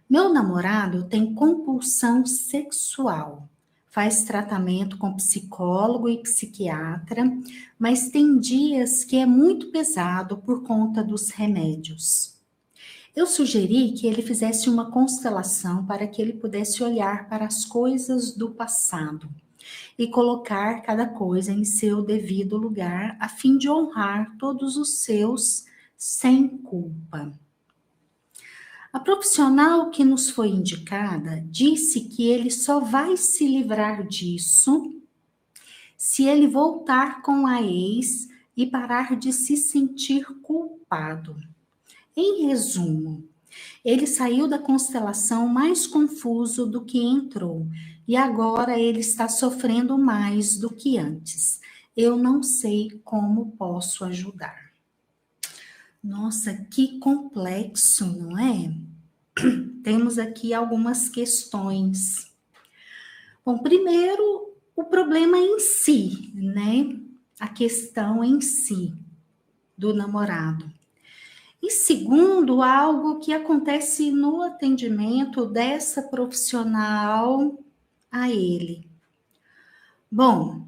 Meu namorado tem compulsão sexual. Faz tratamento com psicólogo e psiquiatra, mas tem dias que é muito pesado por conta dos remédios. Eu sugeri que ele fizesse uma constelação para que ele pudesse olhar para as coisas do passado e colocar cada coisa em seu devido lugar, a fim de honrar todos os seus sem culpa. A profissional que nos foi indicada disse que ele só vai se livrar disso se ele voltar com a ex e parar de se sentir culpado. Em resumo, ele saiu da constelação mais confuso do que entrou e agora ele está sofrendo mais do que antes. Eu não sei como posso ajudar. Nossa, que complexo, não é? Temos aqui algumas questões. Bom, primeiro, o problema em si, né? A questão em si do namorado. E segundo, algo que acontece no atendimento dessa profissional a ele. Bom,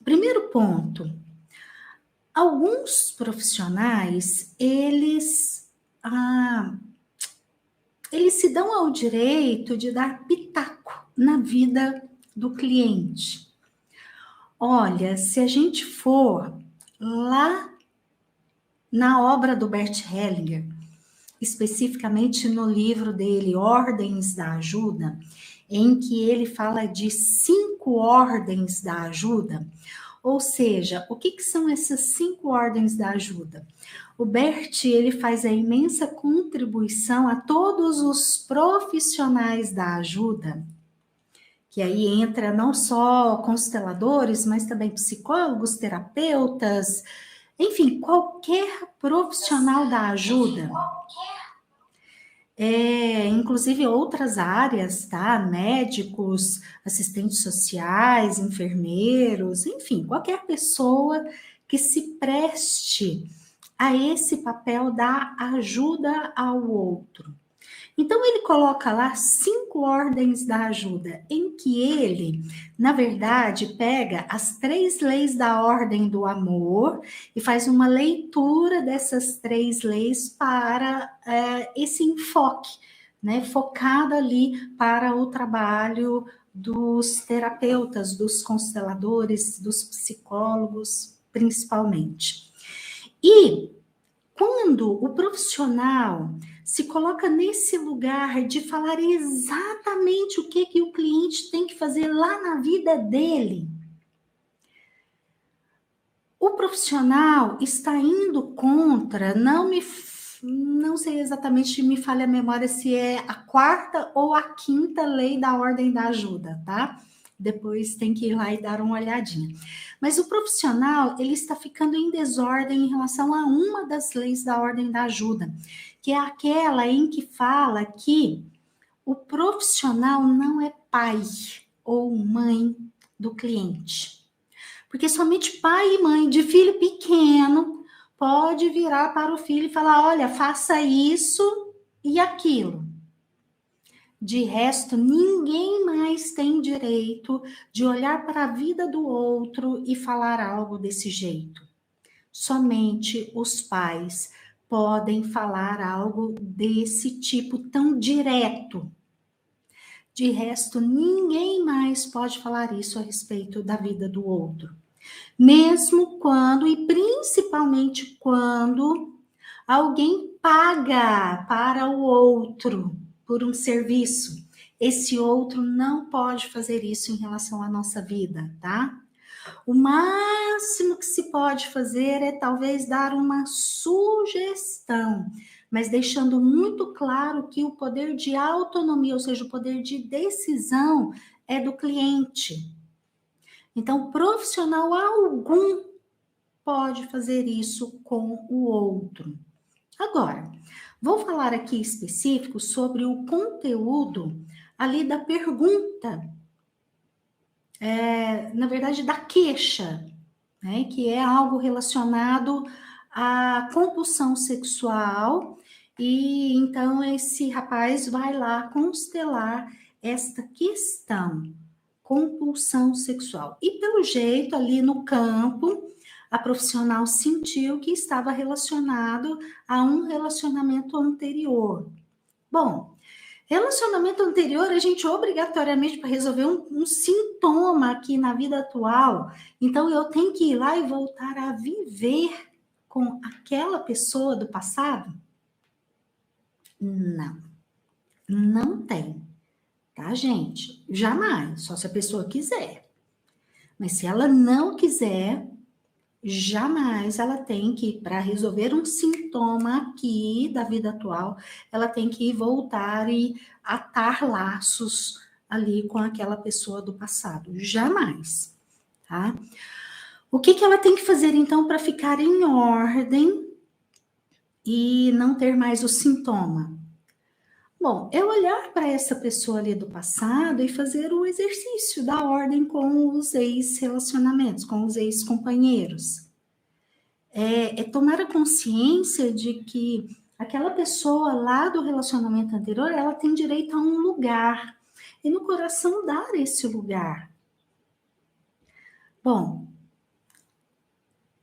primeiro ponto, alguns profissionais, eles se dão ao direito de dar pitaco na vida do cliente. Olha, se a gente for lá na obra do Bert Hellinger, especificamente no livro dele, Ordens da Ajuda, em que ele fala de 5 ordens da ajuda, ou seja, o que são essas 5 ordens da ajuda? O Bert, ele faz a imensa contribuição a todos os profissionais da ajuda, que aí entra não só consteladores, mas também psicólogos, terapeutas, enfim, qualquer profissional da ajuda. Inclusive outras áreas, tá? Médicos, assistentes sociais, enfermeiros, enfim, qualquer pessoa que se preste a esse papel da ajuda ao outro. Então, ele coloca lá 5 ordens da ajuda, em que ele, na verdade, pega as 3 leis da ordem do amor e faz uma leitura dessas 3 leis para esse enfoque, né, focado ali para o trabalho dos terapeutas, dos consteladores, dos psicólogos, principalmente. E quando o profissional se coloca nesse lugar de falar exatamente o que o cliente tem que fazer lá na vida dele, o profissional está indo contra, não sei exatamente, me falha a memória se é a 4ª ou a 5ª lei da ordem da ajuda, tá? Depois tem que ir lá e dar uma olhadinha. Mas o profissional, ele está ficando em desordem em relação a uma das leis da ordem da ajuda, que é aquela em que fala que o profissional não é pai ou mãe do cliente. Porque somente pai e mãe de filho pequeno pode virar para o filho e falar, olha, faça isso e aquilo. De resto, ninguém mais tem direito de olhar para a vida do outro e falar algo desse jeito. Somente os pais podem falar algo desse tipo tão direto. De resto, ninguém mais pode falar isso a respeito da vida do outro. Mesmo quando, e principalmente quando, alguém paga para o outro por um serviço. Esse outro não pode fazer isso em relação à nossa vida, tá? O máximo que se pode fazer é talvez dar uma sugestão, mas deixando muito claro que o poder de autonomia, ou seja, o poder de decisão, é do cliente. Então, profissional algum pode fazer isso com o outro. Agora, vou falar aqui específico sobre o conteúdo ali da pergunta, na verdade, da queixa, né? Que é algo relacionado à compulsão sexual E então esse rapaz vai lá constelar esta questão, compulsão sexual. E pelo jeito ali no campo, a profissional sentiu que estava relacionado a um relacionamento anterior. Bom, relacionamento anterior, a gente obrigatoriamente para resolver um sintoma aqui na vida atual. Então eu tenho que ir lá e voltar a viver com aquela pessoa do passado? Não, não tem, tá, gente? Jamais, só se a pessoa quiser. Mas se ela não quiser, jamais ela tem que, para resolver um sintoma aqui da vida atual, ela tem que voltar e atar laços ali com aquela pessoa do passado. Jamais, tá? O que ela tem que fazer, então, para ficar em ordem e não ter mais o sintoma? Bom, é olhar para essa pessoa ali do passado e fazer o exercício da ordem com os ex-relacionamentos, com os ex-companheiros. É tomar a consciência de que aquela pessoa lá do relacionamento anterior, ela tem direito a um lugar. E no coração dar esse lugar. Bom,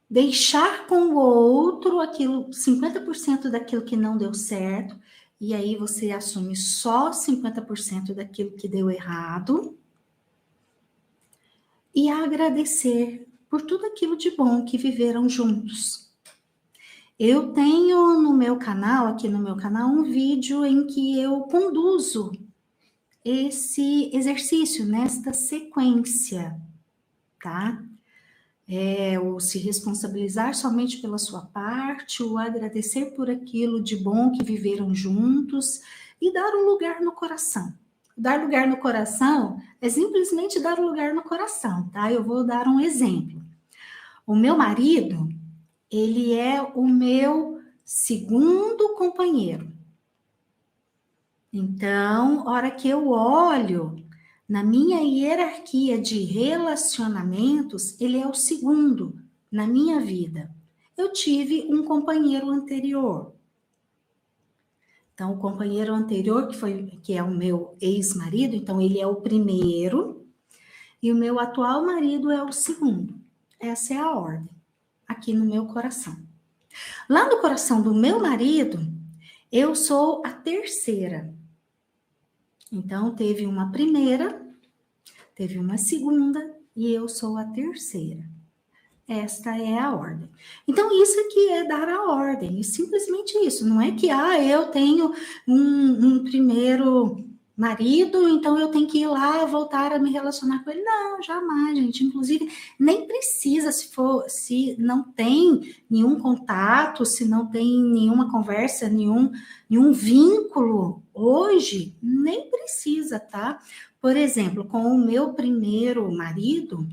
deixar com o outro aquilo, 50% daquilo que não deu certo, e aí você assume só 50% daquilo que deu errado, e agradecer por tudo aquilo de bom que viveram juntos. Eu tenho no meu canal, aqui no meu canal, um vídeo em que eu conduzo esse exercício nesta sequência, tá? O se responsabilizar somente pela sua parte, o agradecer por aquilo de bom que viveram juntos e dar um lugar no coração. Dar lugar no coração é simplesmente dar lugar no coração, tá? Eu vou dar um exemplo. O meu marido, ele é o meu segundo companheiro. Então, hora que eu olho na minha hierarquia de relacionamentos, ele é o segundo na minha vida. Eu tive um companheiro anterior. Então, o companheiro anterior, que é o meu ex-marido, então ele é o primeiro, e o meu atual marido é o segundo. Essa é a ordem, aqui no meu coração. Lá no coração do meu marido, eu sou a terceira. Então, teve uma primeira, teve uma segunda e eu sou a terceira. Esta é a ordem. Então, isso aqui é dar a ordem, e simplesmente isso. Não é que, eu tenho um primeiro marido, então eu tenho que ir lá voltar a me relacionar com ele. Não, jamais, gente. Inclusive, nem precisa, se não tem nenhum contato, se não tem nenhuma conversa, nenhum vínculo hoje, nem precisa, tá? Por exemplo, com o meu primeiro marido,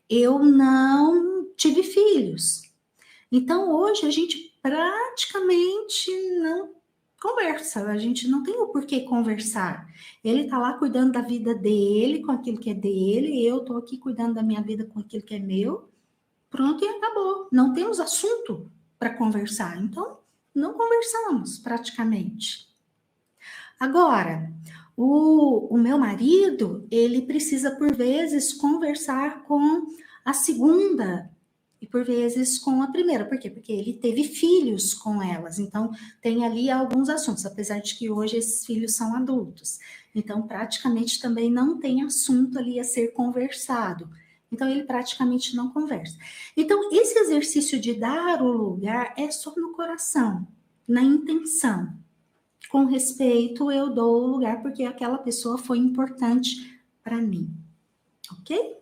eu não tive filhos. Então, hoje, a gente praticamente não conversa, a gente não tem o porquê conversar. Ele tá lá cuidando da vida dele, com aquilo que é dele, eu tô aqui cuidando da minha vida com aquilo que é meu, pronto e acabou. Não temos assunto para conversar, então não conversamos praticamente. Agora, o meu marido, ele precisa, por vezes, conversar com a segunda e, por vezes, com a primeira. Por quê? Porque ele teve filhos com elas. Então, tem ali alguns assuntos, apesar de que hoje esses filhos são adultos. Então, praticamente também não tem assunto ali a ser conversado. Então, ele praticamente não conversa. Então, esse exercício de dar o lugar é só no coração, na intenção. Com respeito, eu dou o lugar porque aquela pessoa foi importante para mim, ok?